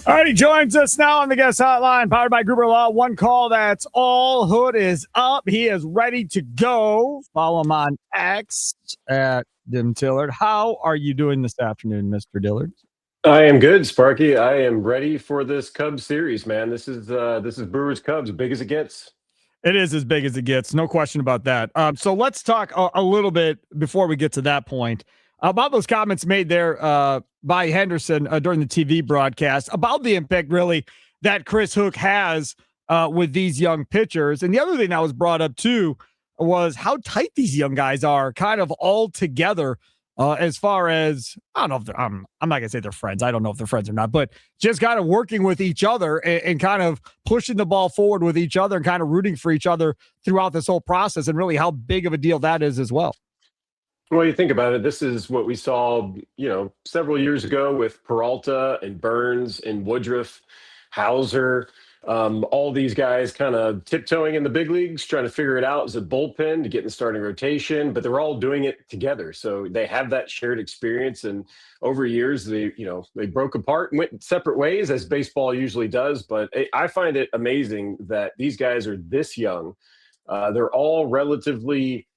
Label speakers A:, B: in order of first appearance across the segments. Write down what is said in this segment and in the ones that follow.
A: All right, he joins us now on the guest hotline, powered by Gruber Law. One call, that's all. Hood is up. He is ready to go. Follow him on X at Tim Dillard. How are you doing this afternoon, Mr. Dillard?
B: I am good, Sparky. I am ready for this Cubs series, man. This is Brewers Cubs, big as it gets.
A: It is as big as it gets, no question about that. So let's talk a little bit before we get to that point about those comments made there by Henderson during the TV broadcast about the impact, really, that Chris Hook has with these young pitchers. And the other thing that was brought up, too, was how tight these young guys are kind of all together as far as, I don't know if I'm not going to say they're friends. I don't know if they're friends or not, but just kind of working with each other and kind of pushing the ball forward with each other and kind of rooting for each other throughout this whole process, and really how big of a deal that is as well.
B: Well, you think about it, this is what we saw, several years ago with Peralta and Burns and Woodruff, Hauser, all these guys kind of tiptoeing in the big leagues, trying to figure it out as a bullpen to get in the starting rotation, but they're all doing it together. So they have that shared experience. And over years, they broke apart and went separate ways, as baseball usually does. But I find it amazing that these guys are this young. They're all relatively,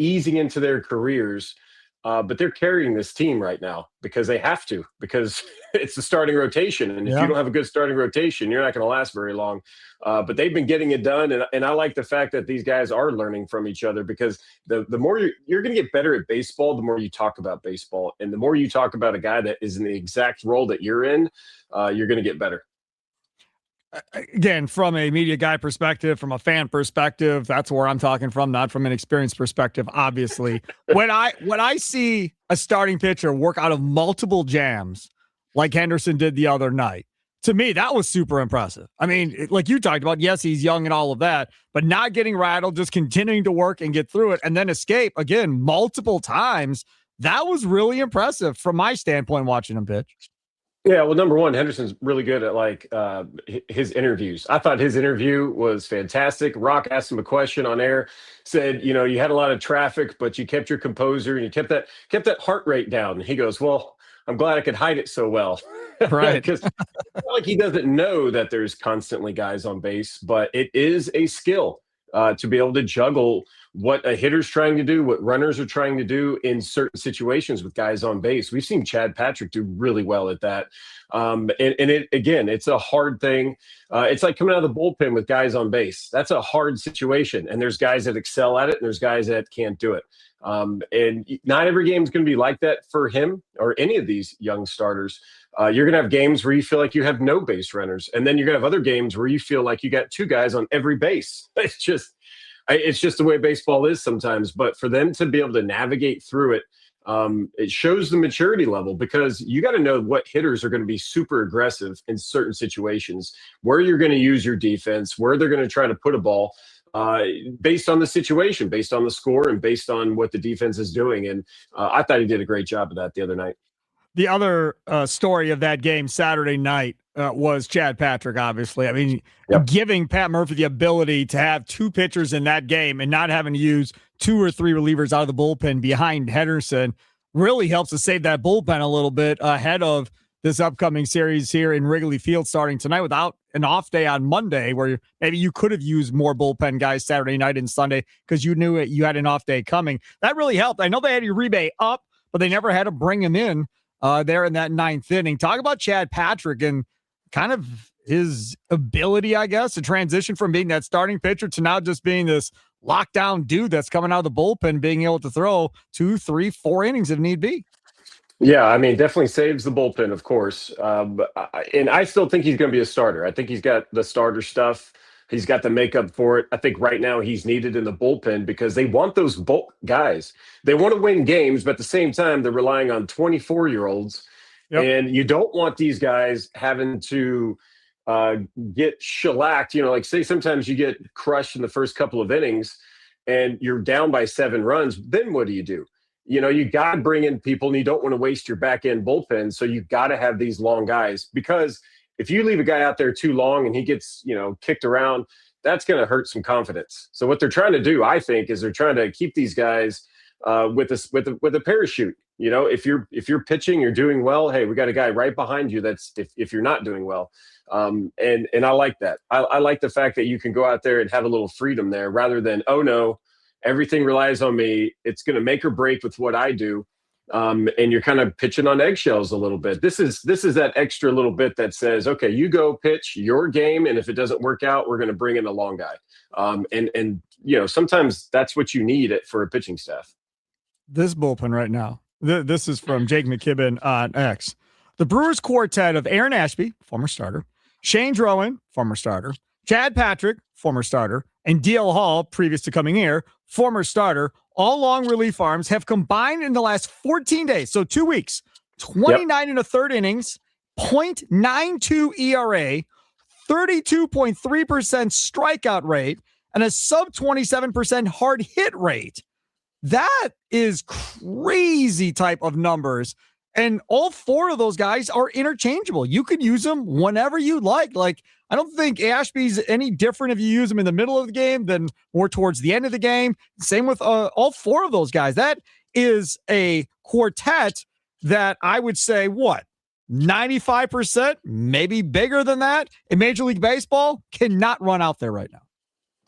B: easing into their careers, but they're carrying this team right now because they have to, because it's the starting rotation. And if you don't have a good starting rotation, you're not going to last very long. But they've been getting it done. And I like the fact that these guys are learning from each other, because the more you're going to get better at baseball, the more you talk about baseball. And the more you talk about a guy that is in the exact role that you're in, you're going to get better.
A: Again, from a media guy perspective, from a fan perspective, that's where I'm talking from, not from an experience perspective, obviously. when I see a starting pitcher work out of multiple jams like Henderson did the other night, to me, that was super impressive. I mean, like you talked about, yes, he's young and all of that, but not getting rattled, just continuing to work and get through it, and then escape, again, multiple times. That was really impressive from my standpoint watching him pitch.
B: Yeah, well, number one, Henderson's really good at his interviews. I thought his interview was fantastic. Rock asked him a question on air, said, you had a lot of traffic, but you kept your composure and you kept that heart rate down. And he goes, well, I'm glad I could hide it so well.
A: Right.
B: Because like he doesn't know that there's constantly guys on base, but it is a skill to be able to juggle what a hitter's trying to do, what runners are trying to do in certain situations with guys on base. We've seen Chad Patrick do really well at that. It's a hard thing. It's like coming out of the bullpen with guys on base. That's a hard situation. And there's guys that excel at it, and there's guys that can't do it. And not every game is going to be like that for him or any of these young starters. You're going to have games where you feel like you have no base runners. And then you're going to have other games where you feel like you got two guys on every base. It's just the way baseball is sometimes. But for them to be able to navigate through it, it shows the maturity level, because you got to know what hitters are going to be super aggressive in certain situations, where you're going to use your defense, where they're going to try to put a ball based on the situation, based on the score, and based on what the defense is doing. And I thought he did a great job of that the other night.
A: The other story of that game Saturday night was Chad Patrick, obviously. I mean, giving Pat Murphy the ability to have two pitchers in that game and not having to use two or three relievers out of the bullpen behind Henderson really helps to save that bullpen a little bit ahead of this upcoming series here in Wrigley Field starting tonight, without an off day on Monday, where maybe you could have used more bullpen guys Saturday night and Sunday because you knew you had an off day coming. That really helped. I know they had Uribe up, but they never had to bring him in there in that ninth inning. Talk about Chad Patrick and kind of his ability, I guess, to transition from being that starting pitcher to now just being this lockdown dude that's coming out of the bullpen, being able to throw 2, 3, 4 innings if need be.
B: Yeah, I mean, definitely saves the bullpen, of course. And I still think he's going to be a starter. I think he's got the starter stuff. He's got the makeup for it. I think right now he's needed in the bullpen because they want those bulk guys. They want to win games, but at the same time, they're relying on 24-year-olds. Yep. And you don't want these guys having to get shellacked. Like say sometimes you get crushed in the first couple of innings and you're down by 7 runs. Then what do? You got to bring in people, and you don't want to waste your back end bullpen. So you got to have these long guys, because if you leave a guy out there too long and he gets, kicked around, that's going to hurt some confidence. So what they're trying to do, I think, is they're trying to keep these guys with a parachute. If you're pitching, you're doing well. Hey, we got a guy right behind you. That's if you're not doing well. And I like that. I like the fact that you can go out there and have a little freedom there rather than, oh no, everything relies on me. It's going to make or break with what I do. And you're kind of pitching on eggshells a little bit. This is that extra little bit that says, okay, you go pitch your game, and if it doesn't work out, we're going to bring in a long guy. And sometimes that's what you need for a pitching staff.
A: This bullpen right now. This is from Jake McKibben on X. The Brewers quartet of Aaron Ashby, former starter, Shane Drowan, former starter, Chad Patrick, former starter, and DL Hall, previous to coming here, former starter, all long relief arms have combined in the last 14 days, so 2 weeks, 29 and a third innings, 0.92 ERA, 32.3% strikeout rate, and a sub 27% hard hit rate. That is crazy type of numbers. And all four of those guys are interchangeable. You could use them whenever you like. Like, I don't think Ashby's any different if you use them in the middle of the game than more towards the end of the game. Same with all four of those guys. That is a quartet that I would say, 95%, maybe bigger than that in Major League Baseball, cannot run out there right now.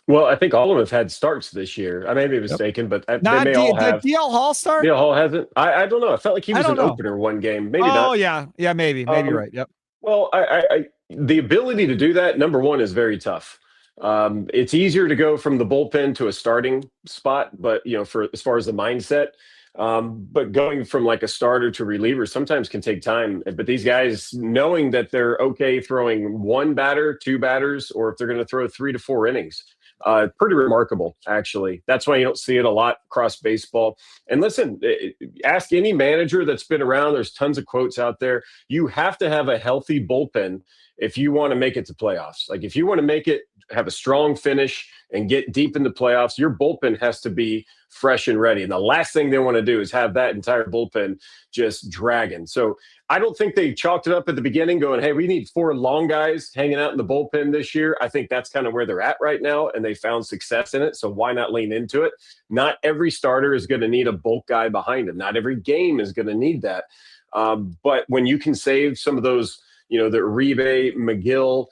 B: Well, I think all of them have had starts this year. I may be mistaken, but they may all have.
A: Did DL Hall start?
B: DL Hall hasn't. I don't know. I felt like he was an opener one game. Maybe not.
A: Oh, yeah, maybe. Maybe right. Yep.
B: Well, I the ability to do that, number one, is very tough. It's easier to go from the bullpen to a starting spot, but for as far as the mindset. But going from like a starter to reliever sometimes can take time. But these guys, knowing that they're okay throwing one batter, two batters, or if they're going to throw 3 to 4 innings. Pretty remarkable, actually. That's why you don't see it a lot across baseball. And listen, ask any manager that's been around. There's tons of quotes out there. You have to have a healthy bullpen if you want to make it to playoffs. Like if you want to have a strong finish and get deep in the playoffs, your bullpen has to be fresh and ready. And the last thing they want to do is have that entire bullpen just dragging. So I don't think they chalked it up at the beginning going, hey, we need 4 long guys hanging out in the bullpen this year. I think that's kind of where they're at right now, and they found success in it. So why not lean into it? Not every starter is going to need a bulk guy behind him. Not every game is going to need that. But when you can save some of those, the Uribe, McGill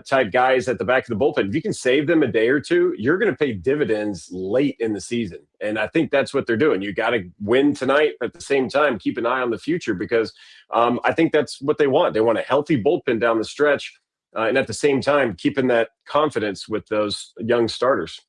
B: type guys at the back of the bullpen, if you can save them a day or two, you're going to pay dividends late in the season. And I think that's what they're doing. You got to win tonight, but at the same time, keep an eye on the future because I think that's what they want. They want a healthy bullpen down the stretch and at the same time, keeping that confidence with those young starters.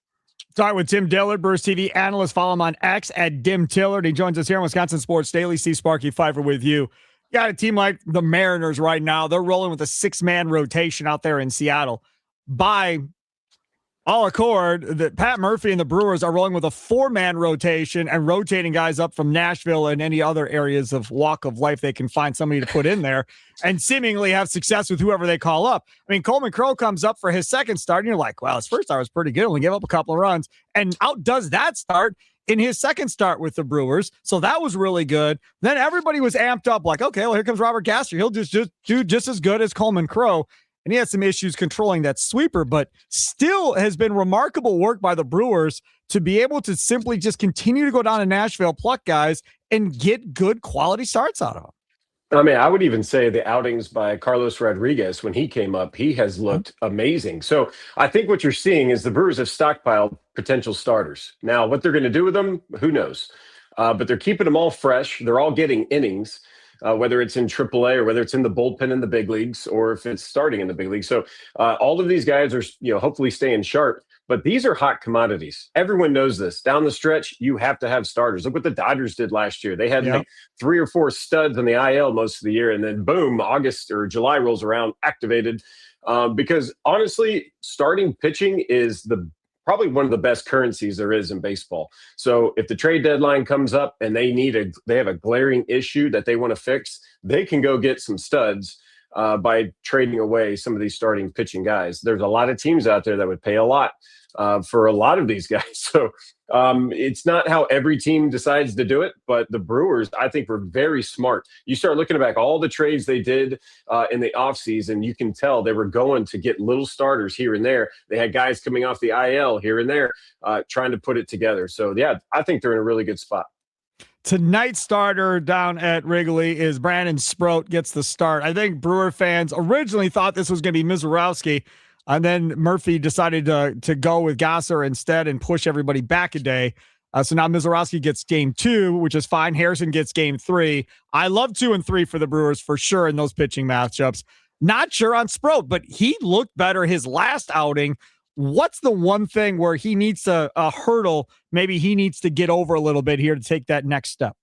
A: Talking with Tim Dillard, Brewers TV analyst. Follow him on X at Dim Tillard. He joins us here on Wisconsin Sports Daily. Steve Sparky Pfeiffer with you. You got a team like the Mariners right now. They're rolling with a 6-man rotation out there in Seattle. By all accord, that Pat Murphy and the Brewers are rolling with a 4-man rotation and rotating guys up from Nashville and any other areas of walk of life they can find somebody to put in there and seemingly have success with whoever they call up. I mean, Coleman Crow comes up for his second start, and you're like, wow, his first start was pretty good. Only gave up a couple of runs and outdoes that start in his second start with the Brewers. So that was really good. Then everybody was amped up like, okay, well, here comes Robert Gasser. He'll just do just as good as Coleman Crow. And he had some issues controlling that sweeper, but still has been remarkable work by the Brewers to be able to simply just continue to go down to Nashville, pluck guys, and get good quality starts out of them.
B: I mean, I would even say the outings by Carlos Rodriguez when he came up, he has looked amazing. So I think what you're seeing is the Brewers have stockpiled potential starters. Now, what they're going to do with them, who knows? But they're keeping them all fresh. They're all getting innings, whether it's in AAA or whether it's in the bullpen in the big leagues or if it's starting in the big leagues. So all of these guys are, hopefully staying sharp. But these are hot commodities. Everyone knows this. Down the stretch, you have to have starters. Look what the Dodgers did last year. They had like 3 or 4 studs on the IL most of the year, and then boom, August or July rolls around, activated. Because honestly, starting pitching is probably one of the best currencies there is in baseball. So if the trade deadline comes up and they have a glaring issue that they want to fix, they can go get some studs by trading away some of these starting pitching guys. There's a lot of teams out there that would pay a lot for a lot of these guys. So it's not how every team decides to do it, but the Brewers, I think, were very smart. You start looking back, all the trades they did in the offseason, you can tell they were going to get little starters here and there. They had guys coming off the IL here and there trying to put it together. So, yeah, I think they're in a really good spot.
A: tonight's starter down at Wrigley is Brandon Sproat gets the start. I think Brewer fans originally thought this was going to be Mizorowski, and then Murphy decided to go with Gasser instead and push everybody back a day. So now Mizorowski gets game 2, which is fine. Harrison gets game 3. I love 2 and 3 for the Brewers for sure in those pitching matchups. Not sure on Sproat, but he looked better his last outing. What's the one thing where he needs a hurdle maybe he needs to get over a little bit here to take that next step?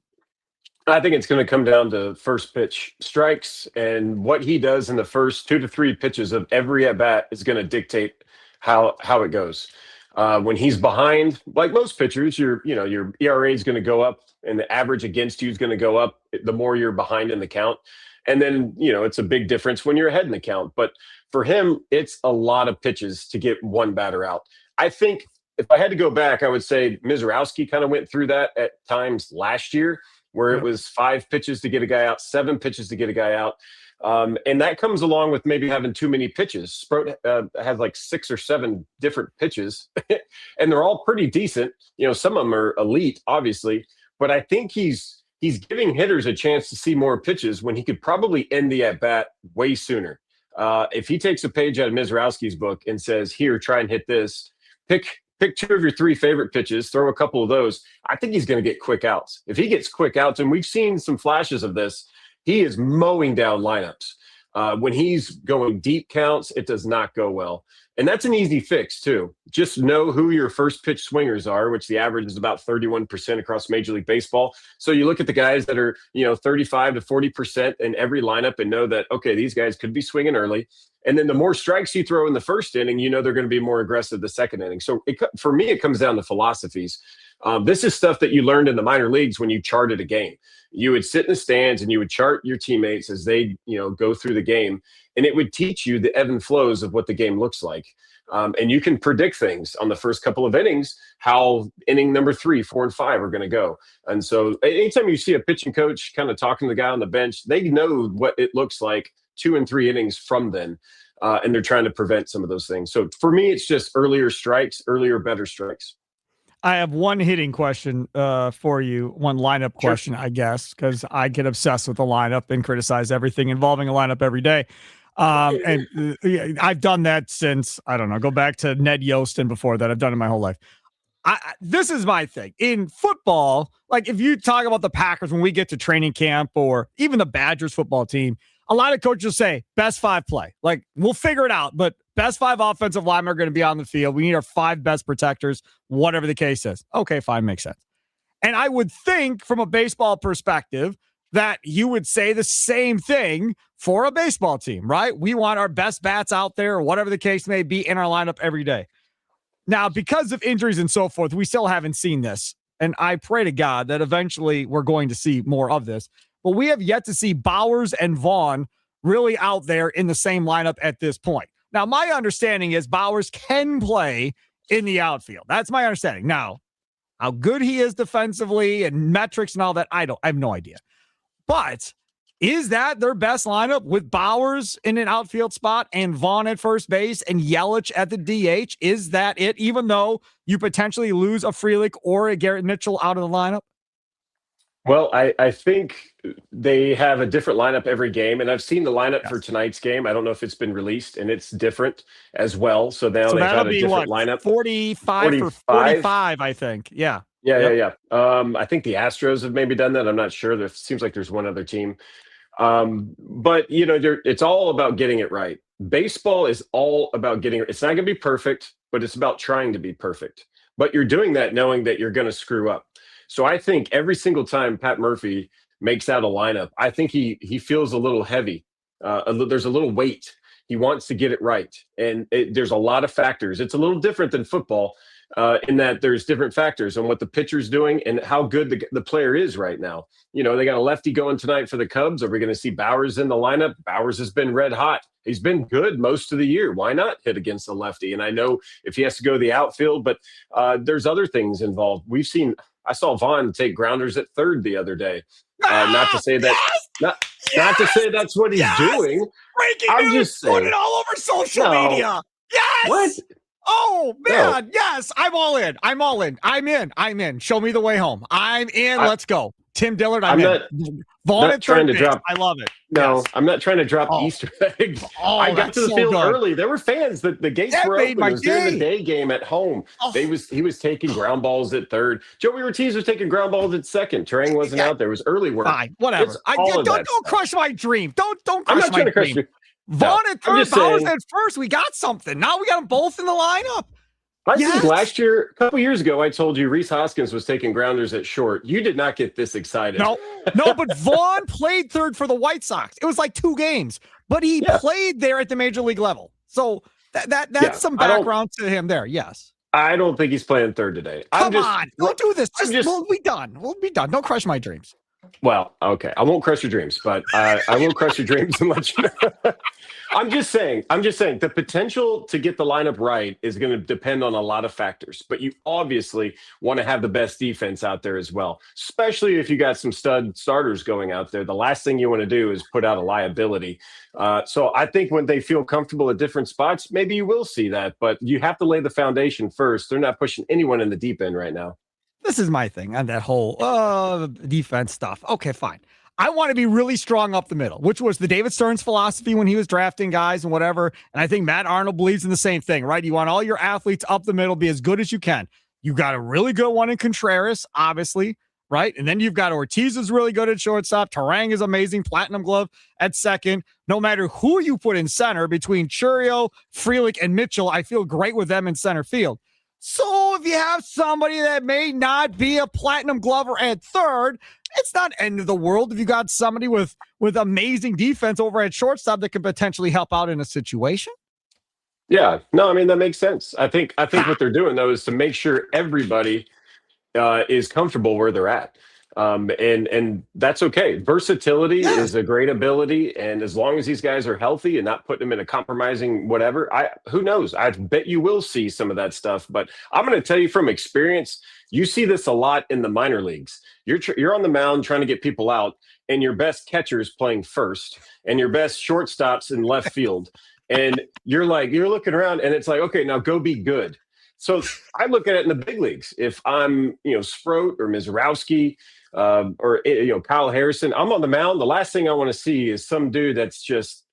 B: I think it's going to come down to first pitch strikes, and what he does in the first 2 to 3 pitches of every at bat is going to dictate how it goes. When he's behind, like most pitchers, your ERA is going to go up, and the average against you is going to go up the more you're behind in the count. And then, it's a big difference when you're ahead in the count. But for him, it's a lot of pitches to get one batter out. I think if I had to go back, I would say Mizorowski kind of went through that at times last year, where it was 5 pitches to get a guy out, 7 pitches to get a guy out. And that comes along with maybe having too many pitches. Sproat has like 6 or 7 different pitches, and they're all pretty decent. Some of them are elite, obviously, but I think he's giving hitters a chance to see more pitches when he could probably end the at-bat way sooner. If he takes a page out of Mizorowski's book and says, here, try and hit this, pick 2 of your 3 favorite pitches, throw a couple of those, I think he's going to get quick outs. If he gets quick outs, and we've seen some flashes of this, he is mowing down lineups. When he's going deep counts, it does not go well. And that's an easy fix, too. Just know who your first pitch swingers are, which the average is about 31% across Major League Baseball. So you look at the guys that are, 35 to 40% in every lineup and know that, okay, these guys could be swinging early. And then the more strikes you throw in the first inning, they're going to be more aggressive the second inning. So for me, it comes down to philosophies. This is stuff that you learned in the minor leagues when you charted a game. You would sit in the stands and you would chart your teammates as they, go through the game, and it would teach you the ebb and flows of what the game looks like. And you can predict things on the first couple of innings, how inning number 3, 4, and 5 are going to go. And so anytime you see a pitching coach kind of talking to the guy on the bench, they know what it looks like 2 and 3 innings from then. And they're trying to prevent some of those things. So for me, it's just earlier strikes, better strikes.
A: I have one hitting question for you, one lineup question, I guess, because I get obsessed with the lineup and criticize everything involving a lineup every day. And I've done that since, I don't know, go back to Ned Yost and before that. I've done it my whole life. This is my thing. In football, like if you talk about the Packers when we get to training camp or even the Badgers football team, a lot of coaches say best 5 play. Like we'll figure it out, but best 5 offensive linemen are going to be on the field. We need our 5 best protectors, whatever the case is. Okay, fine, makes sense. And I would think from a baseball perspective that you would say the same thing for a baseball team, right? We want our best bats out there, or whatever the case may be, in our lineup every day. Now, because of injuries and so forth, we still haven't seen this. And I pray to God that eventually we're going to see more of this. But we have yet to see Bowers and Vaughn really out there in the same lineup at this point. Now, my understanding is Bowers can play in the outfield. That's my understanding. Now, how good he is defensively and metrics and all that, I have no idea. But is that their best lineup with Bowers in an outfield spot and Vaughn at first base and Yelich at the DH? Is that it, even though you potentially lose a Frelick or a Garrett Mitchell out of the lineup?
B: Well, I think they have a different lineup every game, and I've seen the lineup for tonight's game. I don't know if it's been released, and it's different as well. So now they've had a different lineup.
A: 45 for 45, I think. Yeah.
B: Yeah. I think the Astros have maybe done that. I'm not sure. It seems like there's one other team. But, it's all about getting it right. Baseball is all about getting it. It's not going to be perfect, but it's about trying to be perfect. But you're doing that knowing that you're going to screw up. So I think every single time Pat Murphy makes out a lineup, I think he feels a little heavy. There's a little weight. He wants to get it right. And there's a lot of factors. It's a little different than football in that there's different factors on what the pitcher's doing and how good the player is right now. They got a lefty going tonight for the Cubs. Are we going to see Bowers in the lineup? Bowers has been red hot. He's been good most of the year. Why not hit against a lefty? And I know if he has to go to the outfield, but there's other things involved. I saw Vaughn take grounders at third the other day. Not to say that, not to say that's what he's doing.
A: Breaking news! Just saying. Put it all over social media. Yes.
B: What?
A: Oh man, yes, I'm all in. I'm in. Show me the way home. I'm in. Let's go. Tim Dillard, I'm in. Vaughn
B: not
A: at
B: trying
A: third
B: to
A: base.
B: drop.
A: I love it.
B: No,
A: Yes.
B: I'm not trying to drop Easter eggs. I got to the field early. There were fans. The gates were open. It was during the day game at home. He was taking ground balls at third. Joey Ortiz was taking ground balls at second. Terang wasn't out there. It was early work.
A: Fine, whatever. Don't crush my dream. Don't crush
B: I'm not
A: my
B: trying to crush
A: dream.
B: you.
A: Vaughn at third, Bowers at first. We got something. Now we got them both in the lineup.
B: I think last year, a couple years ago, I told you Rhys Hoskins was taking grounders at short. You did not get this excited.
A: No, but Vaughn played third for the White Sox. It was like 2 games, but he played there at the major league level. So that's some background to him there. Yes.
B: I don't think he's playing third today.
A: Come on, don't do this. We'll be done. We'll be done. Don't crush my dreams.
B: Well, okay. I won't crush your dreams, but I will crush your dreams and let you know. I'm just saying the potential to get the lineup right is going to depend on a lot of factors, but you obviously want to have the best defense out there as well, especially if you got some stud starters going out there. The last thing you want to do is put out a liability. So I think when they feel comfortable at different spots, maybe you will see that, but you have to lay the foundation first. They're not pushing anyone in the deep end right now.
A: This is my thing on that whole defense stuff. Okay, fine. I want to be really strong up the middle, which was the David Stearns philosophy when he was drafting guys and whatever. And I think Matt Arnold believes in the same thing, right? You want all your athletes up the middle, be as good as you can. You got a really good one in Contreras, obviously, right? And then you've got Ortiz is really good at shortstop. Terang is amazing, platinum glove at second. No matter who you put in center between Churio, Frelick, and Mitchell, I feel great with them in center field. So if you have somebody that may not be a platinum glover at third, it's not end of the world if you got somebody with amazing defense over at shortstop that can potentially help out in a situation.
B: Yeah, no, I mean, that makes sense. I think what they're doing, though, is to make sure everybody is comfortable where they're at. And that's okay. Versatility is a great ability. And as long as these guys are healthy and not putting them in a compromising whatever, who knows? I bet you will see some of that stuff. But I'm going to tell you from experience, you see this a lot in the minor leagues. You're on the mound trying to get people out, and your best catcher is playing first, and your best shortstop's in left field. And you're looking around, and it's like, okay, now go be good. So I look at it in the big leagues. If I'm, Sproat or Mizrowski, or Kyle Harrison, I'm on the mound. The last thing I want to see is some dude that's just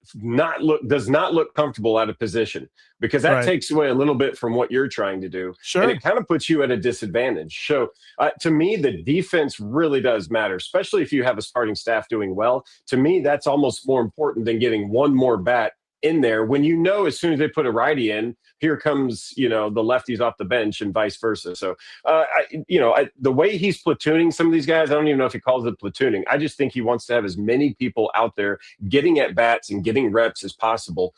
B: does not look comfortable out of position, because that takes away a little bit from what you're trying to do. Sure. And it kind of puts you at a disadvantage. So to me, the defense really does matter, especially if you have a starting staff doing well. To me, that's almost more important than getting one more bat in there when as soon as they put a righty in, here comes the lefties off the bench and vice versa. So the way he's platooning some of these guys, I don't even know if he calls it platooning. I just think he wants to have as many people out there getting at bats and getting reps as possible.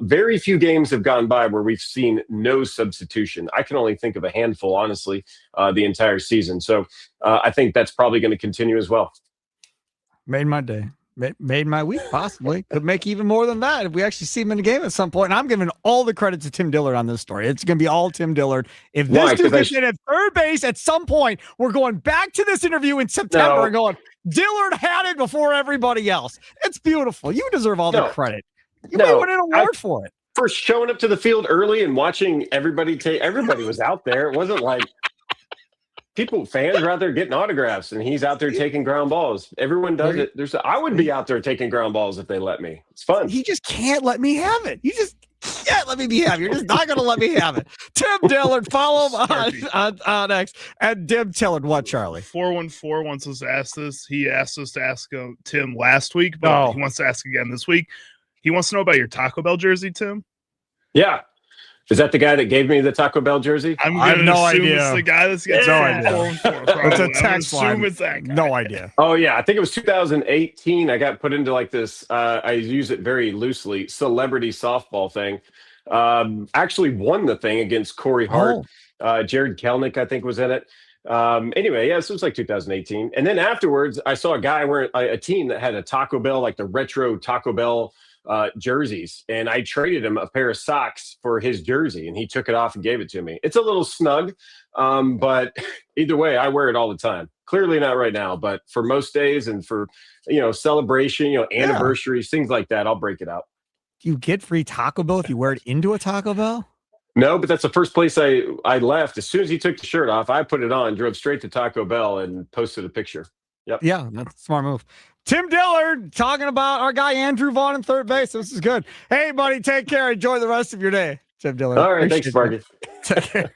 B: Very few games have gone by where we've seen no substitution. I can only think of a handful, honestly, the entire season. So I think that's probably going to continue as well.
A: Made my day. Made my week, possibly. Could make even more than that if we actually see him in the game at some point. And I'm giving all the credit to Tim Dillard on this story. It's going to be all Tim Dillard. If this dude gets in at third base at some point, we're going back to this interview in September and going, Dillard had it before everybody else. It's beautiful. You deserve all the credit. You may win an award for it.
B: For showing up to the field early and watching everybody was out there. It wasn't like fans are out there getting autographs, and he's out there taking ground balls. Everyone does it. I would be out there taking ground balls if they let me. It's fun.
A: He just can't let me have it. You just can't let me have it. You're just not going to let me have it. Tim Dillard, follow him on X at Dim Dillard. What, Charlie?
C: 414 wants us to ask this. He asked us to ask Tim last week, but he wants to ask again this week. He wants to know about your Taco Bell jersey, Tim.
B: Yeah. Is that the guy that gave me the Taco Bell jersey?
C: I have no idea. It's the guy that's getting
A: no idea. It's a text line.
C: It's that guy.
A: No idea.
B: Oh, yeah. I think it was 2018. I got put into like this, I use it very loosely, celebrity softball thing. Actually won the thing against Corey Hart. Jared Kelnick, I think, was in it. Anyway, so it was like 2018. And then afterwards, I saw a guy wearing a team that had a Taco Bell, like the retro Taco Bell jerseys, and I traded him a pair of socks for his jersey, and he took it off and gave it to me. It's a little snug, but either way, I wear it all the time. Clearly not right now, but for most days and for celebration, anniversaries, things like that, I'll break it out.
A: Do you get free Taco Bell if you wear it into a Taco Bell?
B: No, but that's the first place I left. As soon as he took the shirt off, I put it on, drove straight to Taco Bell, and posted a picture. Yep.
A: Yeah, that's a smart move. Tim Dillard talking about our guy Andrew Vaughn in third base. This is good. Hey, buddy, take care. Enjoy the rest of your day. Tim Dillard.
B: All right. Thanks, Sparky.
A: Take care.